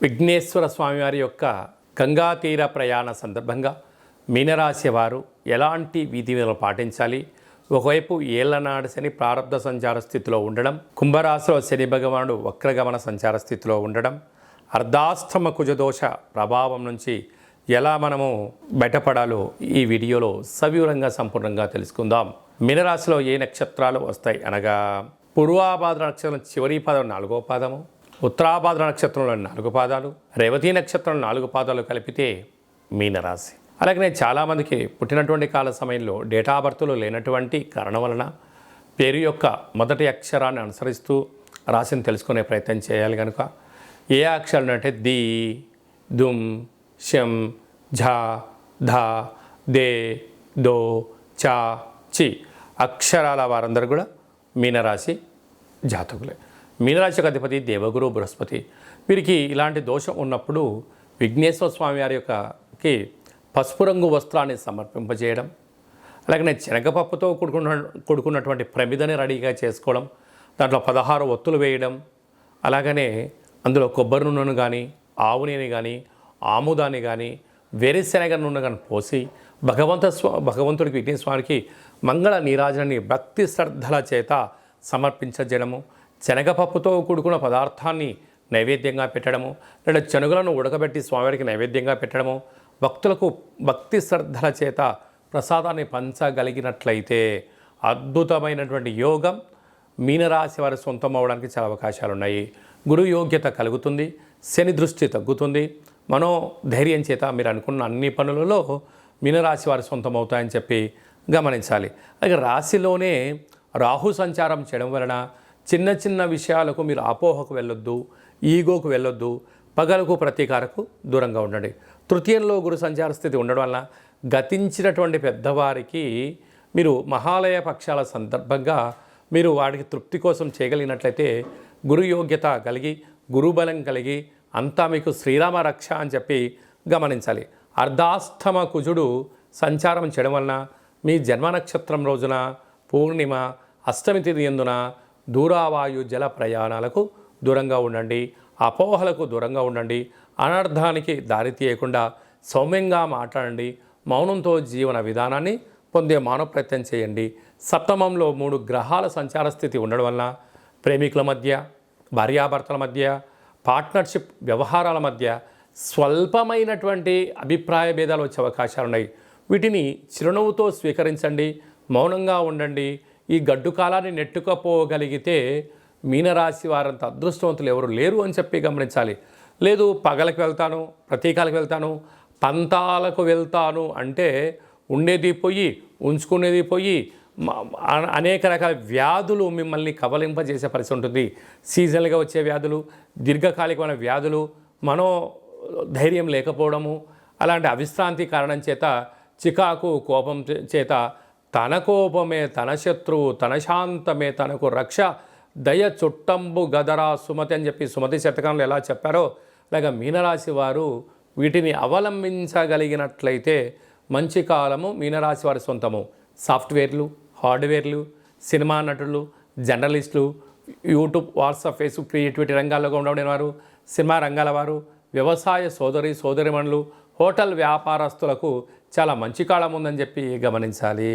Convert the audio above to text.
విఘ్నేశ్వర స్వామివారి యొక్క గంగా తీర ప్రయాణ సందర్భంగా మీనరాశి వారు ఎలాంటి విధులను పాటించాలి? ఒకవైపు ఏళ్లనాడు శని ప్రారబ్ధ సంచార స్థితిలో ఉండడం, కుంభరాశిలో శని భగవానుడు వక్రగమన సంచార స్థితిలో ఉండడం, అర్ధాష్టమ కుజదోష ప్రభావం నుంచి ఎలా మనము బయటపడాలో ఈ వీడియోలో సవివరంగా సంపూర్ణంగా తెలుసుకుందాం. మీనరాశిలో ఏ నక్షత్రాలు వస్తాయి అనగా, పూర్వాభాద్ర నక్షత్రం చివరి పాదం 4వ పాదము, ఉత్తరాభాద్ర నక్షత్రంలో 4 పాదాలు, రేవతి నక్షత్రం 4 పాదాలు కలిపితే మీనరాశి. అలాగనే చాలామందికి పుట్టినటువంటి కాల సమయంలో డేటా బర్త్లో లేనటువంటి కారణం వలన పేరు యొక్క మొదటి అక్షరాన్ని అనుసరిస్తూ రాశిని తెలుసుకునే ప్రయత్నం చేయాలి. కనుక ఏ అక్షరాలు అంటే ది, దుమ్, షం, ఝ, ధ, దే, దో, చ, చి అక్షరాల వారందరూ కూడా మీనరాశి జాతకులే. మీనరాశి యొక్క అధిపతి దేవగురు బృహస్పతి. వీరికి ఇలాంటి దోషం ఉన్నప్పుడు విఘ్నేశ్వర స్వామి వారి యొక్కకి పసుపు రంగు వస్త్రాన్ని సమర్పింపజేయడం, అలాగనే శనగపప్పుతో కూడుకున్నటువంటి ప్రమిదని రెడీగా చేసుకోవడం, దాంట్లో 16 ఒత్తులు వేయడం, అలాగనే అందులో కొబ్బరి నూనెను కానీ, ఆవు నూనె కానీ, ఆముదాన్ని కానీ, వేరుశెనగ నూనె కానీ పోసి భగవంతుడికి విఘ్నేశ్వరునికి మంగళ నీరాజనాన్ని భక్తి శ్రద్ధల చేత సమర్పించజేయడము, శనగపప్పుతో కూడుకున్న పదార్థాన్ని నైవేద్యంగా పెట్టడము, లేదా శనగలను ఉడకబెట్టి స్వామివారికి నైవేద్యంగా పెట్టడము, భక్తులకు భక్తి శ్రద్ధల చేత ప్రసాదాన్ని పంచగలిగినట్లయితే అద్భుతమైనటువంటి యోగం మీనరాశి వారి సొంతం అవడానికి చాలా అవకాశాలు ఉన్నాయి. గురు యోగ్యత కలుగుతుంది, శని దృష్టి తగ్గుతుంది, మనోధైర్యం చేత మీరు అనుకున్న అన్ని పనులలో మీనరాశి వారి సొంతం అవుతాయని చెప్పి గమనించాలి. అలాగే రాశిలోనే రాహు సంచారం చేయడం వలన చిన్న చిన్న విషయాలకు మీరు అపోహకు వెళ్ళొద్దు, ఈగోకు వెళ్ళొద్దు, పగలకు ప్రతీకారకు దూరంగా ఉండండి. తృతీయంలో గురు సంచార స్థితి ఉండడం వలన గతించినటువంటి పెద్దవారికి మీరు మహాలయ పక్షాల సందర్భంగా మీరు వాడికి తృప్తి కోసం చేయగలిగినట్లయితే గురు యోగ్యత కలిగి, గురుబలం కలిగి అంతా మీకు శ్రీరామ రక్ష అని చెప్పి గమనించాలి. అర్ధాష్టమ కుజుడు సంచారం చేయడం వలన మీ జన్మ నక్షత్రం రోజున పూర్ణిమ, అష్టమి తిథి యందున దూరావాయు జల ప్రయాణాలకు దూరంగా ఉండండి, అపోహలకు దూరంగా ఉండండి, అనర్థానికి దారి తీయకుండా సౌమ్యంగా మాట్లాడండి, మౌనంతో జీవన విధానాన్ని పొందే మానవ ప్రయత్నం చేయండి. సప్తమంలో 3 గ్రహాల సంచార స్థితి ఉండడం వలన ప్రేమికుల మధ్య, భార్యాభర్తల మధ్య, పార్ట్నర్షిప్ వ్యవహారాల మధ్య స్వల్పమైనటువంటి అభిప్రాయ భేదాలు వచ్చే అవకాశాలు ఉన్నాయి. వీటిని చిరునవ్వుతో స్వీకరించండి, మౌనంగా ఉండండి. ఈ గడ్డు కాలాన్ని నెట్టుకపోగలిగితే మీనరాశి వారంత అదృష్టవంతులు ఎవరు లేరు అని చెప్పి గమనించాలి. లేదు పగలకు వెళ్తాను, ప్రతీకాలకు వెళ్తాను, పంతాలకు వెళ్తాను అంటే ఉండేది పోయి, ఉంచుకునేది పోయి, అనేక రకాల వ్యాధులు మిమ్మల్ని కబలింపజేసే పరిస్థితి ఉంటుంది. సీజనల్గా వచ్చే వ్యాధులు, దీర్ఘకాలికమైన వ్యాధులు, మనోధైర్యం లేకపోవడము, అలాంటి అవిశ్రాంతి కారణం చేత, చికాకు కోపం చేత తన కోపమే తన శత్రువు, తన శాంతమే తనకు రక్ష, దయ చుట్టంబు గదరా సుమతి అని చెప్పి సుమతి శతకంలో ఎలా చెప్పారో అలాగే మీనరాశి వారు వీటిని అవలంబించగలిగినట్లయితే మంచి కాలము మీనరాశి వారి సొంతము. సాఫ్ట్వేర్లు, హార్డ్వేర్లు, సినిమా నటులు, జర్నలిస్టులు, యూట్యూబ్, వాట్సాప్, ఫేస్బుక్, క్రియేటివిటీ రంగాల్లో ఉండబడిన వారు, సినిమా రంగాల వారు, వ్యవసాయ సోదరిమణులు, హోటల్ వ్యాపారస్తులకు చాలా మంచి కాలం ఉందని చెప్పి గమనించాలి.